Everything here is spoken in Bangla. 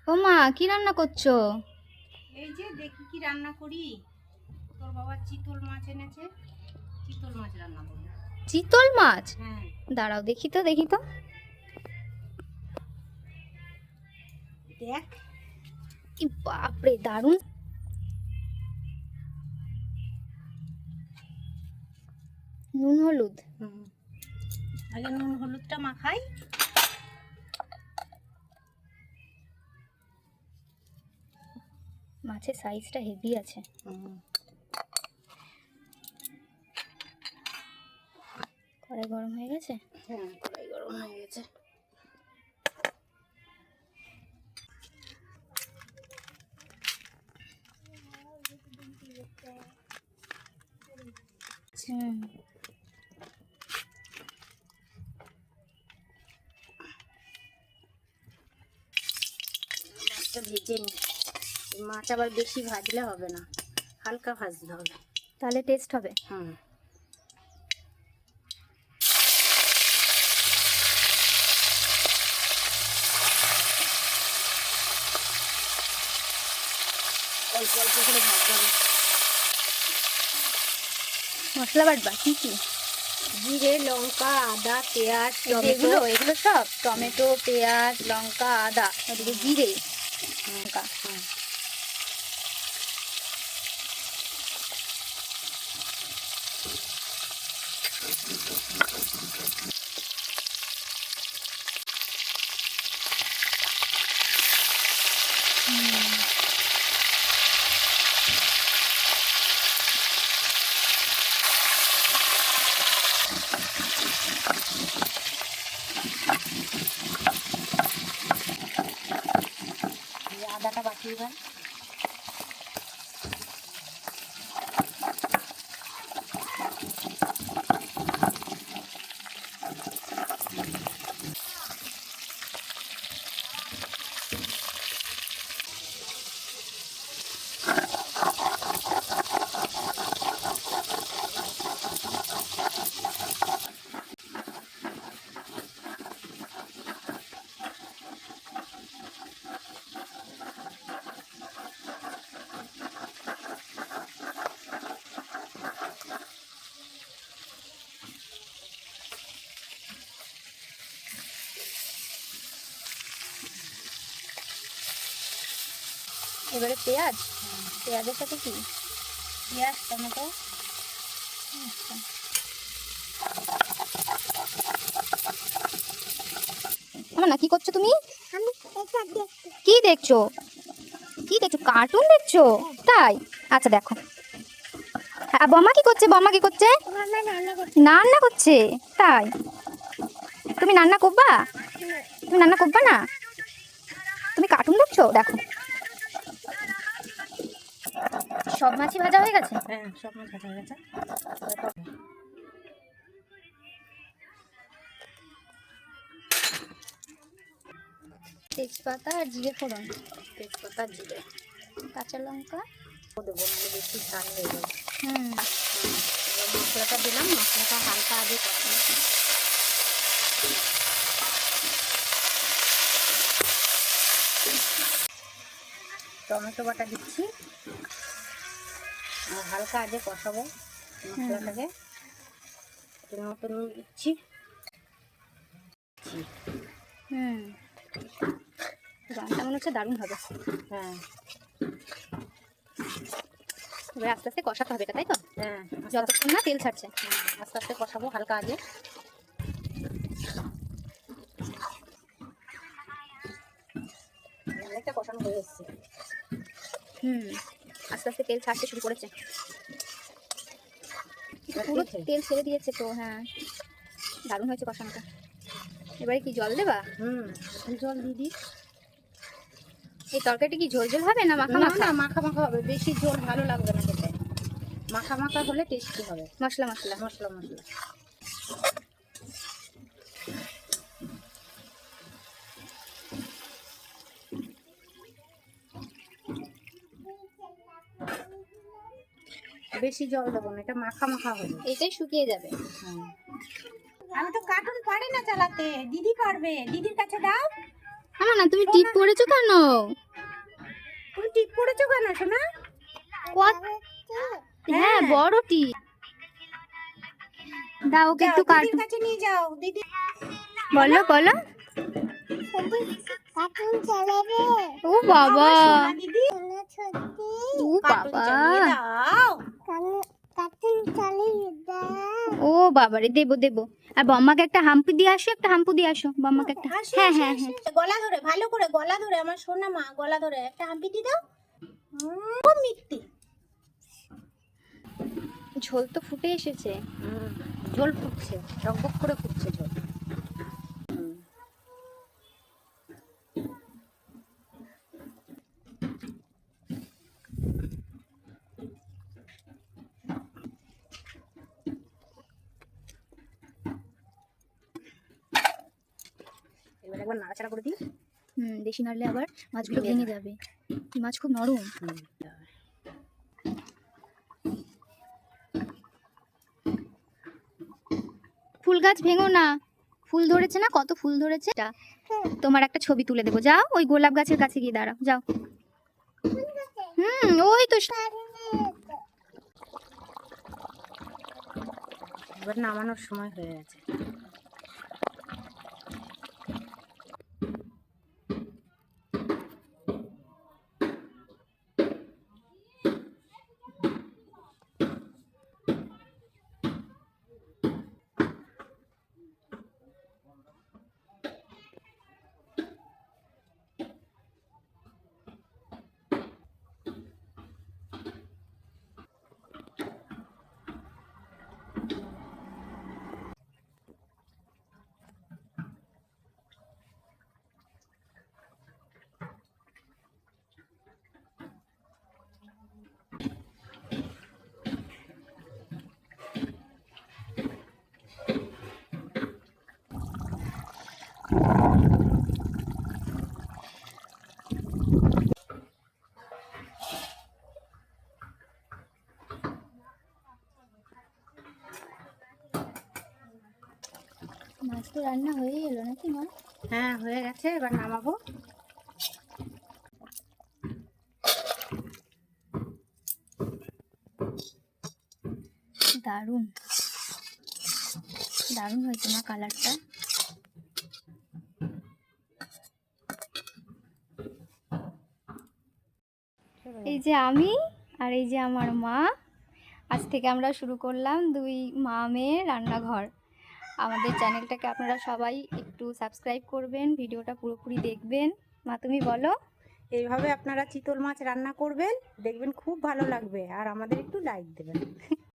ও মা, কি রান্না করছো? এই যে দেখি কি রান্না করি। তোর বাবা চিতল মাছ এনেছে, চিতল মাছ রান্না করবো। চিতল মাছ? হ্যাঁ, দাঁড়াও, দেখি তো দেখি তো। দেখ। কি বাপরে, দারুণ। নুন হলুদ। আগে নুন হলুদটা মাখাই। মাছের সাইজটা হেভি আছে। কড়াই গরম হয়ে গেছে? হ্যাঁ, কড়াই গরম হয়ে গেছে। হুম। মাছটা ভেজে নি। মাছ আবার বেশি ভাজলে হবে না, হালকা ভাজতে হবে, তাহলে টেস্ট হবে। হুম। অল্প অল্প করে ভাজতে হবে। মশলা বাটবা কি কি? জিরে, লঙ্কা, আদা, পেঁয়াজ, এগুলো এগুলো সব টমেটো, পেঁয়াজ, লঙ্কা, আদা, ওদিকে জিরে, লঙ্কা। আদাটা বাটিয়ে দেন। এবারে পেঁয়াজ, পেঁয়াজের সাথে কি? পেঁয়াজ, টমেটো। আচ্ছা। আমার না, কি করছো তুমি? কি দেখছো? কি দেখছো? কার্টুন দেখছো? তাই? আচ্ছা দেখো। হ্যাঁ, বম্মা কি করছে? বম্মা কি করছে? রান্না করছে। তাই? তুমি রান্না করবা? তুমি রান্না করবা না? তুমি কার্টুন দেখছো? দেখো, সব মাছই ভাজা হয়ে গেছে। হ্যাঁ, সব মাছ ভাজা হয়ে গেছে। তেজপাতা আর জিরে ফোড়ন, তেজপাতা, জিরে, কাঁচা লঙ্কা দেবো নাহলে বেশি ঝাল হয়ে যাবে। হুম। এবার মশলাটা দিলাম, মশলাটা হালকা আগে কষানো। টমেটো বাটা দিচ্ছি আর হালকা আগে কষাবো মশলাটাকে। মতো নুন দিচ্ছি। হুম, রান্নাটা মনে হচ্ছে দারুণ হবে। হ্যাঁ, এবার আস্তে আস্তে কষাতে হবে এটা, তাই তো? হ্যাঁ, যতক্ষণ না তেল ছাড়ছে। আস্তে আস্তে কষাবো হালকা আগে। অনেকটা কষানো হয়ে এসছে। হুম, আস্তে আস্তে তেল ছাড়তে শুরু করেছে। এবার পুরো তেল ছেড়ে দিয়েছে তো। হ্যাঁ, দারুণ হয়েছে কষানোটা। এবারে কি জল দেবা? জল দিয়ে দিই। এই তরকারিটা কি ঝোল ঝোল হবে না মাখা না মাখা? না, মাখা মাখা হবে, বেশি ঝোল ভালো লাগবে না খেতে। মাখা মাখা হলে টেস্টি হবে। মশলা মশলা মশলা মশলা বেশি জল দেবো না, এটা মাখা মাখা হবে। এটাই শুকিয়ে যাবে। আমি তো কার্টুন পারি না চালাতে, দিদি পারবে। দিদির কাছে দাও। না, তুমি টিপ পরেছো কেন? তুমি টিপ পড়েছো কেন সোনা? হ্যাঁ বড় টিপ। দাও ওকে একটু দিদির কার্টুন। কাছে নিয়ে যাও দিদি। বলো বলো। ও বাবা, আমার সোনা দিদি ও কার্টুন বাবা, চালিয়ে দাও। ও বাবা রে, দেবো দেবো। আর বম্মাকে একটা হাম্পি দিয়ে আসো, একটা হাম্পু দিয়ে আসো বম্মাকে একটা। আসো, হ্যাঁ আসো, হ্যাঁ আসো। হ্যাঁ। গলা ধরে ভালো করে গলা ধরে, আমার সোনা মা গলা ধরে একটা হাম্পি দিয়ে দাও। ও মিষ্টি। ঝোল তো ফুটে এসেছে। ঝোল ফুটছে, টকবক করে ফুটছে ঝোল। এবার একবার নাড়াচাড়া করে দিই। বেশি নাড়লে আবার মাছগুলো ভেঙে যাবে। এই মাছ খুব নরম। ফুল গাছ ভেঙো না, ফুল ধরেছে না, কত ফুল ধরেছে। তোমার একটা ছবি তুলে দেবো, যাও ওই গোলাপ গাছের কাছে গিয়ে দাঁড়াও, যাও। ওই তো। এবার নামানোর সময় হয়ে গেছে। মাছ তো রান্না হয়ে গেল নাকি মা? হ্যাঁ হয়ে গেছে, এবার নামাবো। দারুণ দারুণ হয়েছে মা কালারটা। এই যে আমি আর এই যে আমার মা, আজ থেকে আমরা শুরু করলাম দুই মা মেয়ে রান্নাঘর। আমাদের চ্যানেলটাকে আপনারা সবাই একটু সাবস্ক্রাইব করবেন, ভিডিওটা পুরোপুরি দেখবেন। মা তুমি বলো। এইভাবে আপনারা চিতল মাছ রান্না করবেন, দেখবেন খুব ভালো লাগবে, আর আমাদের একটু লাইক দেবেন।